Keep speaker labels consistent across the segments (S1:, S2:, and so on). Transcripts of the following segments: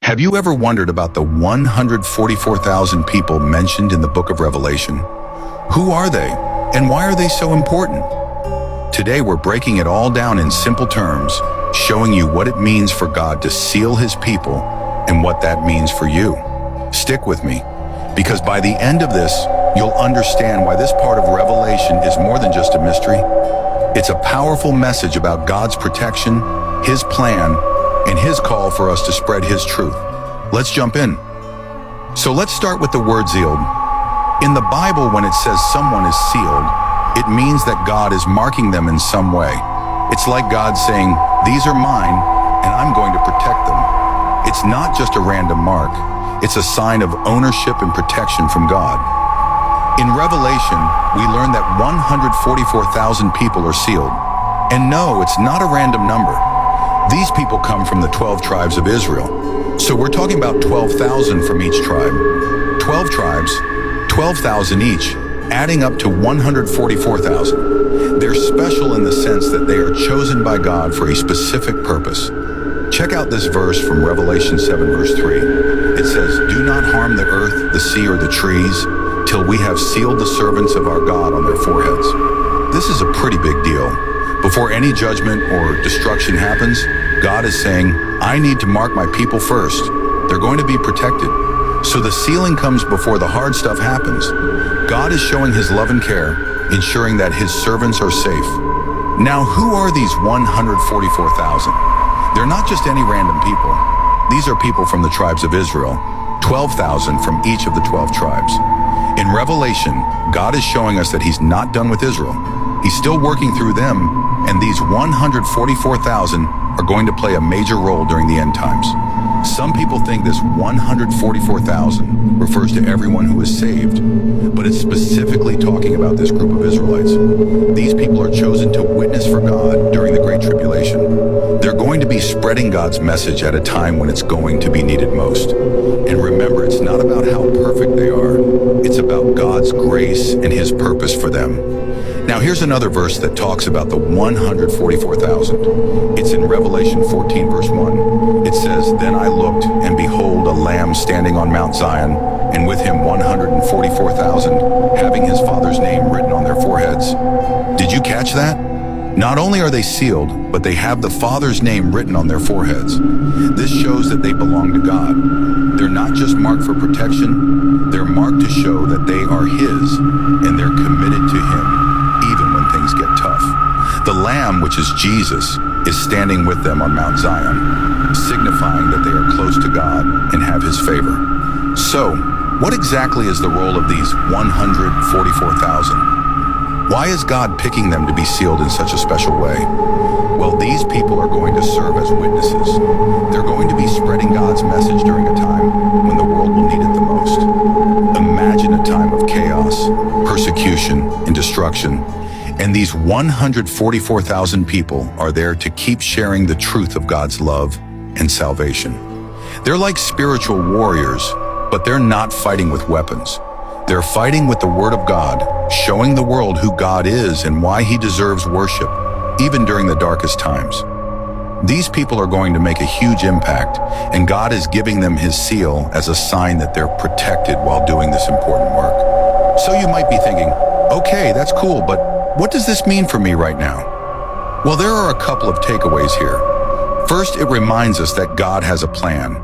S1: Have you ever wondered about the 144,000 people mentioned in the book of Revelation? Who are they, and why are they so important? Today we're breaking it all down in simple terms, showing you what it means for God to seal his people and what that means for you. Stick with me, because by the end of this, you'll understand why this part of Revelation is more than just a mystery. It's a powerful message about God's protection, his plan, and his call for us to spread his truth. Let's jump in. So let's start with the word sealed. In the Bible, when it says someone is sealed, it means that God is marking them in some way. It's like God saying, "These are mine, and I'm going to protect them." It's not just a random mark. It's a sign of ownership and protection from God. In Revelation, we learn that 144,000 people are sealed. And no, it's not a random number. These people come from the 12 tribes of Israel. So we're talking about 12,000 from each tribe. 12 tribes, 12,000 each, adding up to 144,000. They're special in the sense that they are chosen by God for a specific purpose. Check out this verse from Revelation 7 verse 3. It says, "Do not harm the earth, the sea, or the trees, till we have sealed the servants of our God on their foreheads." This is a pretty big deal. Before any judgment or destruction happens, God is saying, "I need to mark my people first. They're going to be protected." So the sealing comes before the hard stuff happens. God is showing his love and care, ensuring that his servants are safe. Now, who are these 144,000? They're not just any random people. These are people from the tribes of Israel, 12,000 from each of the 12 tribes. In Revelation, God is showing us that he's not done with Israel. He's still working through them, and these 144,000 are going to play a major role during the end times. Some people think this 144,000 refers to everyone who is saved, but it's specifically talking about this group of Israelites. These people are chosen to witness for God during the Great Tribulation. They're going to be spreading God's message at a time when it's going to be needed most. And remember, it's not about how perfect they are. It's about God's grace and his purpose for them. Now here's another verse that talks about the 144,000. It's in Revelation 14 verse 1. It says, "Then I looked, and behold, a lamb standing on Mount Zion, and with him 144,000, having his Father's name written on their foreheads." Did you catch that? Not only are they sealed, but they have the Father's name written on their foreheads. This shows that they belong to God. They're not just marked for protection, they're marked to show that they are his, and they're committed to him, even when things get tough. The Lamb, which is Jesus, is standing with them on Mount Zion, signifying that they are close to God and have his favor. So, what exactly is the role of these 144,000? Why is God picking them to be sealed in such a special way? Well, these people are going to serve as witnesses. They're going to be spreading God's message during a time when the world will need it the most. Imagine a time of chaos, persecution, and destruction. And these 144,000 people are there to keep sharing the truth of God's love and salvation. They're like spiritual warriors, but they're not fighting with weapons. They're fighting with the Word of God, showing the world who God is and why he deserves worship, even during the darkest times. These people are going to make a huge impact, and God is giving them his seal as a sign that they're protected while doing this important work. So you might be thinking, okay, that's cool, but what does this mean for me right now? Well, there are a couple of takeaways here. First, it reminds us that God has a plan.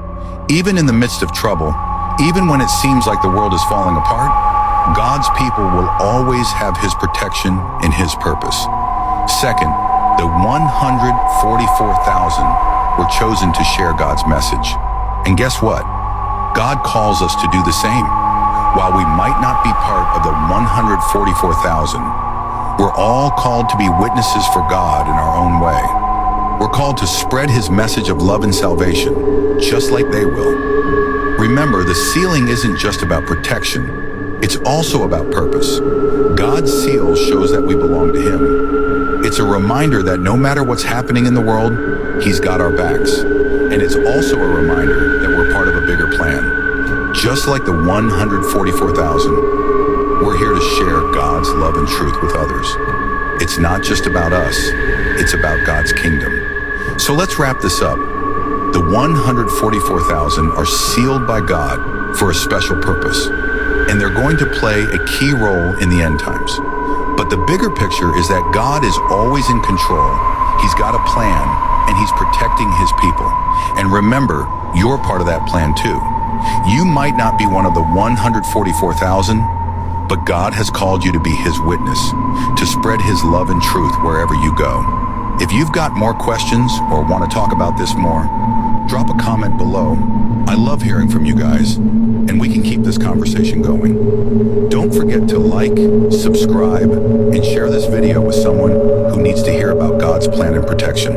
S1: Even in the midst of trouble, even when it seems like the world is falling apart, God's people will always have his protection and his purpose. Second, the 144,000 were chosen to share God's message. And guess what? God calls us to do the same. While we might not be part of the 144,000, we're all called to be witnesses for God in our own way. We're called to spread his message of love and salvation, just like they will. Remember, the sealing isn't just about protection. It's also about purpose. God's seal shows that we belong to him. It's a reminder that no matter what's happening in the world, he's got our backs. And it's also a reminder that we're part of a bigger plan. Just like the 144,000, we're here to share God's love and truth with others. It's not just about us, it's about God's kingdom. So let's wrap this up. The 144,000 are sealed by God for a special purpose, and they're going to play a key role in the end times. But the bigger picture is that God is always in control. He's got a plan, and he's protecting his people. And remember, you're part of that plan too. You might not be one of the 144,000, but God has called you to be his witness, to spread his love and truth wherever you go. If you've got more questions or want to talk about this more, drop a comment below. I love hearing from you guys, and we can keep this conversation going. Don't forget to like, subscribe, and share this video with someone who needs to hear about God's plan and protection.